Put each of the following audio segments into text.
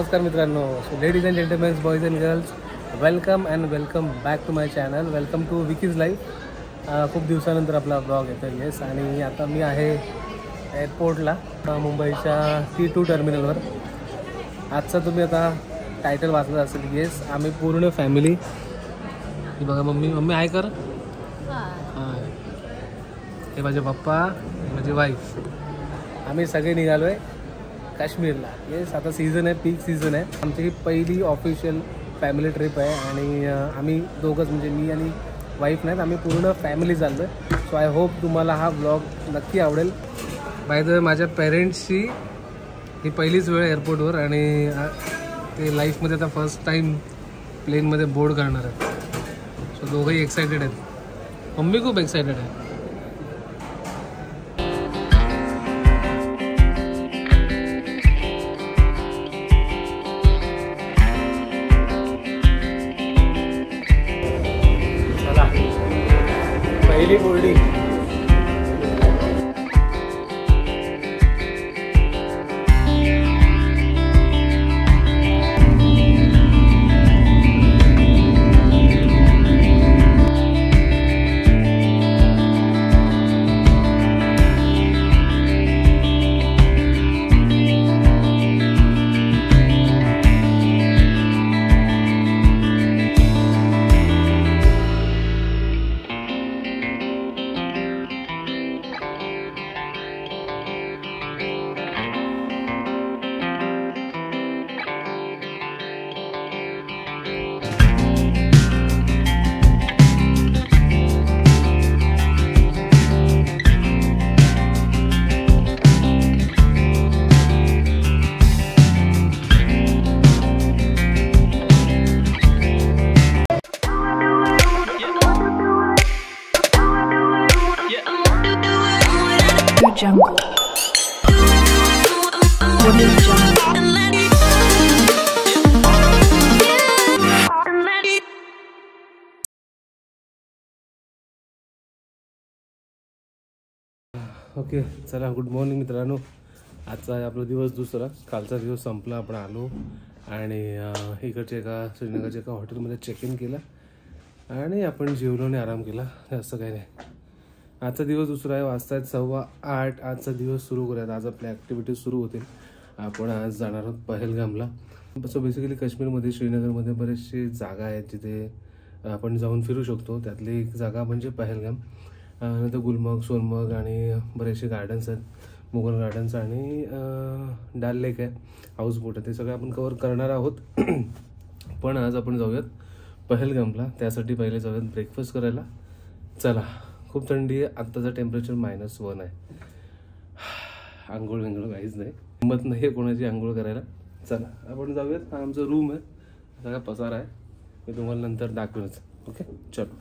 नमस्कार मित्रांनो, ladies and gentlemens, boys and girls, welcome and welcome back to my channel. Welcome to Vicky's life. खूप दिवसानंतर आपला blog येतो. येस, आणि आता मी आहे एअरपोर्टला, मुंबईच्या T2 टर्मिनलवर. आजचा तुम्ही आता टायटल वाचलं असेल. येस, आम्ही पूर्ण फॅमिली. ही बघा, मम्मी आहे कर. हां, हे माझे पप्पा, माझी वाईफ. आम्ही सगळे निघालो आहे काश्मीरला. येस, आता सीझन आहे, पीक सीझन आहे. आमची ही पहिली ऑफिशियल फॅमिली ट्रिप आहे आणि आम्ही दोघंच, म्हणजे मी आणि वाईफ नाहीत, आम्ही पूर्ण फॅमिली चाललो आहे. सो आय होप तुम्हाला हा ब्लॉग नक्की आवडेल. बाय द वे, माझ्या पेरेंट्सची ही पहिलीच वेळ एअरपोर्टवर आणि ते लाईफमध्ये आता फर्स्ट टाईम प्लेनमध्ये बोर्ड करणार आहेत. सो दोघंही एक्सायटेड आहेत. मम्मी खूप एक्सायटेड आहे. पहिली बोर्डिंग. Jungle. ओके, चला, गुड मॉर्निंग मित्रांनो. आजचा आहे आपला दिवस दुसरा. कालचा दिवस संपला, आपण आलो आणि इकडच्या श्रीनगरच्या एका हॉटेलमध्ये चेक इन केला आणि आपण जेवलो आणि आराम केला. असं काही नाही. आजचा दिवस दुसरा आहे. वाजतायत 8:15. आजचा दिवस सुरू करूयात. आज आपल्या ॲक्टिव्हिटीज सुरू होतील. आपण आज जाणार आहोत पहलगामला. सो बेसिकली काश्मीरमध्ये, श्रीनगरमध्ये बरेचसे जागा आहेत जिथे आपण जाऊन फिरू शकतो. त्यातली एक जागा म्हणजे पहलगाम. नंतर गुलमर्ग, सोनमर्ग आणि बरेचसे गार्डन्स आहेत. मुघल गार्डन्स आणि डाल लेक आहे, हाऊस बोट आहे. ते सगळं आपण कवर करणार आहोत. पण आज आपण जाऊयात पहलगामला. त्यासाठी पहिले जाऊयात ब्रेकफास्ट करायला. चला, खूप थंडी आहे. आत्ताचं टेम्परेचर -1 आहे. आंघोळ काहीच नाही, हिंमत नाही आहे कोणाची आंघोळ करायला. चला, आपण जाऊयात. हा आमचा रूम आहे, सगळा पसारा आहे. मी तुम्हाला नंतर दाखवेनच. ओके, चलो.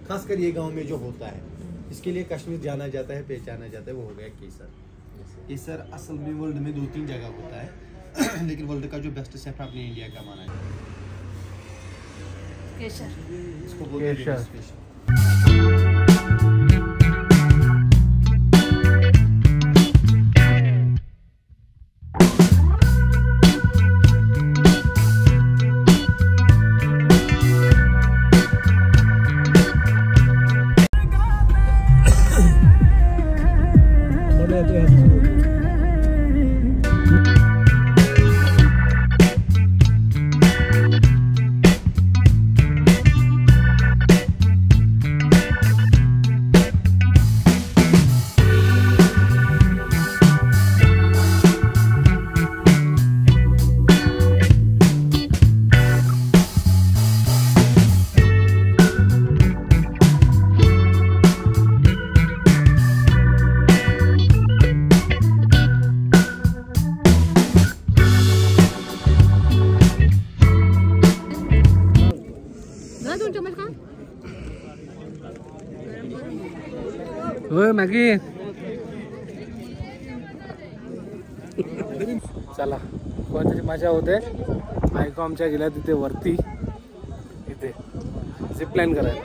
खासकर ये गांव में जो होता है, इसके लिए कश्मीर जाना जाता है, पहचाना जाता है. वो हो गया केसर. केसर असल में वर्ल्ड में 2-3 जगह होता है लेकिन वर्ल्ड का जो बेस्ट सेफ अपने इंडिया का माना है. केसर. इसको बोलते हैं केसर. केसर. चम्मच का होय मॅगी. चला कोणतरी मजा होते. बायको आमच्या गेल्या तिथे वरती, इथे झिपलाईन करायला.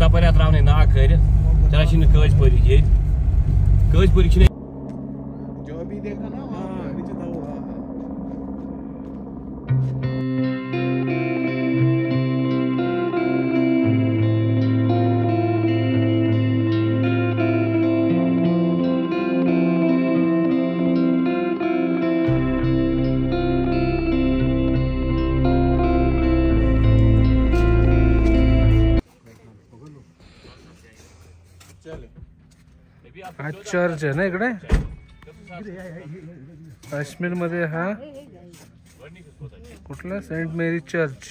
तपर त्रा नाग खर कज परी ये कज परी जो अभी देखा ना नीचे था वो हा चर्च आहे ना इकडे काश्मीर मध्ये. हा कुठला सेंट मेरी चर्च,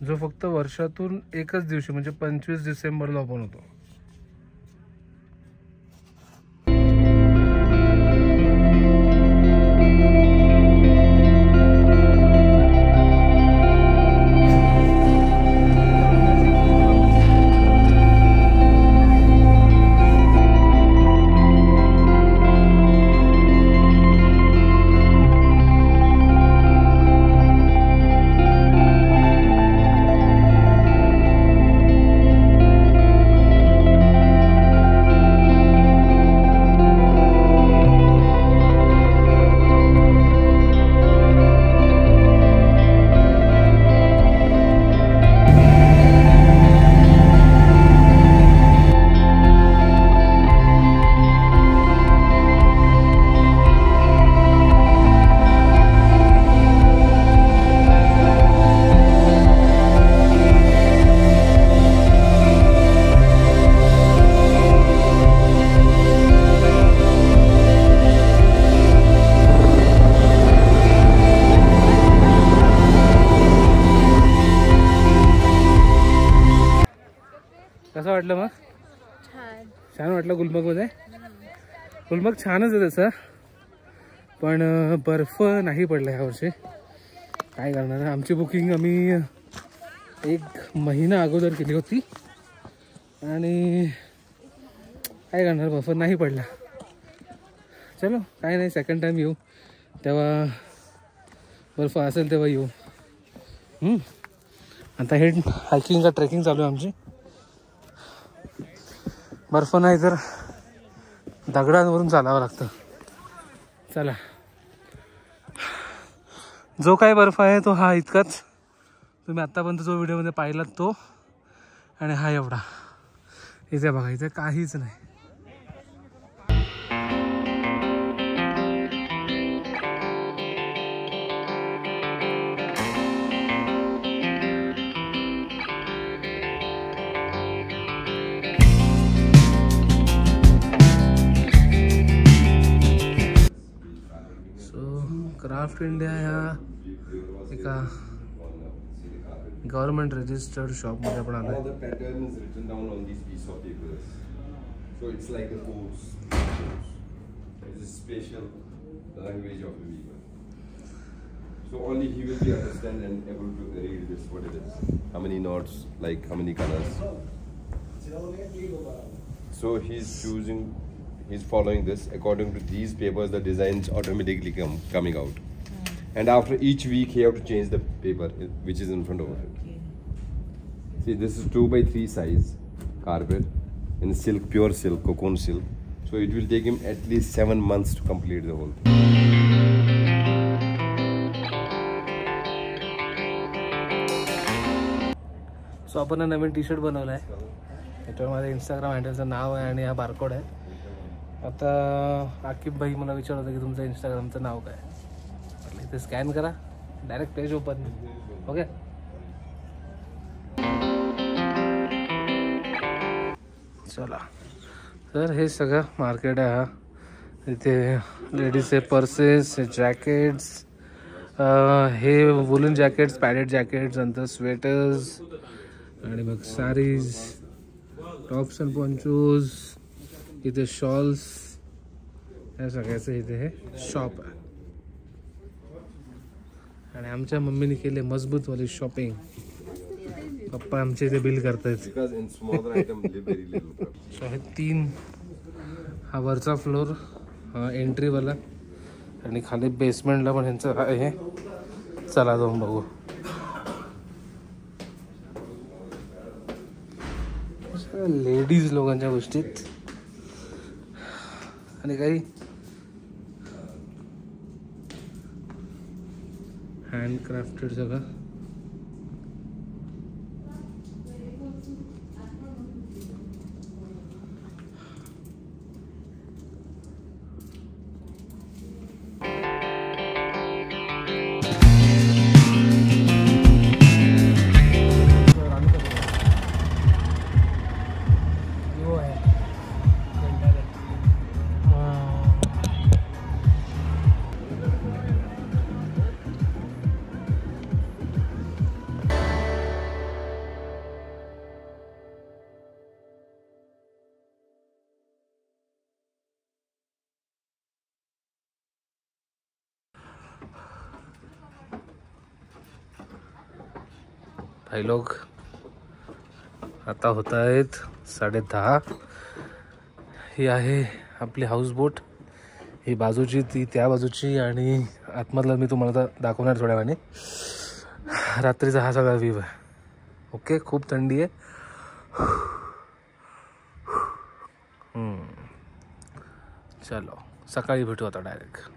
जो फक्त वर्षातून एकच दिवशी म्हणजे 25 डिसेंबरला ओपन होतो. कसं वाटलं मग? छान वाटलं गुलमर्गमध्ये? गुलमर्ग छानच आहे तसं, पण बर्फ नाही पडला यावर्षी. काय करणार, आमची बुकिंग आम्ही 1 महिना अगोदर केली होती आणि काय करणार, बर्फ नाही पडला. चलो काय नाही, सेकंड टाइम येऊ तेव्हा बर्फ असेल तेव्हा येऊ. आता हे हायकिंग का ट्रेकिंग चालू आहे आमची. बर्फ नाही तर दगडांवरून चालावं लागतं. चला, जो काय बर्फ आहे तो हा इतकाच. तुम्ही आत्तापर्यंत जो व्हिडिओमध्ये पाहिलात तो, आणि हा एवढा. इथे बघा, इथे काहीच नाही. क्राफ्ट इंडिया ह्या एका गव्हर्नमेंट रजिस्टर्ड शॉपमध्ये आपण आलो. So it's like the codes. It's a special language of the vegan. So only he will be understand and able to read this what it is. How many knots, like how many colors. So he's choosing, he's following this according to these papers. The designs automatically coming out, and after each week he have to change the paper which is in front of him. See, this is 2x3 size carpet. In silk, pure silk, cocoon silk. So it will take him at least 7 months to complete the whole thing. सो आपण नवीन T shirt बनवला आहे. याच्यावर माझ्या Instagram हँडलचं नाव आहे आणि हा barcode आहे. आता आकिब भाई मला विचारत होतं की तुमचं इंस्टाग्रामचं नाव काय. म्हटलं इथे स्कॅन करा, डायरेक्ट पेज ओपन. ओके, चला. तर हे सगळं मार्केट आहे. हा इथे लेडीजचे पर्सेस, जॅकेट्स, हे वुलन जॅकेट्स, पॅडेड जॅकेट्स, नंतर स्वेटर्स आणि मग साडीज, टॉप्स अँड पॉन्चोज, इथे शॉल्स, या सगळ्याचं इथे हे शॉप आहे. आणि आमच्या मम्मीने केले मजबूतवाली शॉपिंग. पप्पा आमचे इथे बिल करतायत. सो हे 3, हा वरचा फ्लोर एंट्रीवाला, आणि खाली बेसमेंटला पण ह्यांचं आहे. चला जाऊन बघू. लेडीज लोकांच्या गोष्टीत आणि काही हँडक्राफ्टेड सगळं. भाई लोग आता होत आहेत 10:30. ही आहे आपली हाऊसबोट. ही बाजूची, ती त्या बाजूची, आणि आतमधला मी तुम्हाला दाखवणार थोड्या वेळाने. रात्रीचा हा सगळा व्ह्यू आहे. ओके, खूप थंडी आहे. चलो, सकाळी भेटू आता डायरेक्ट.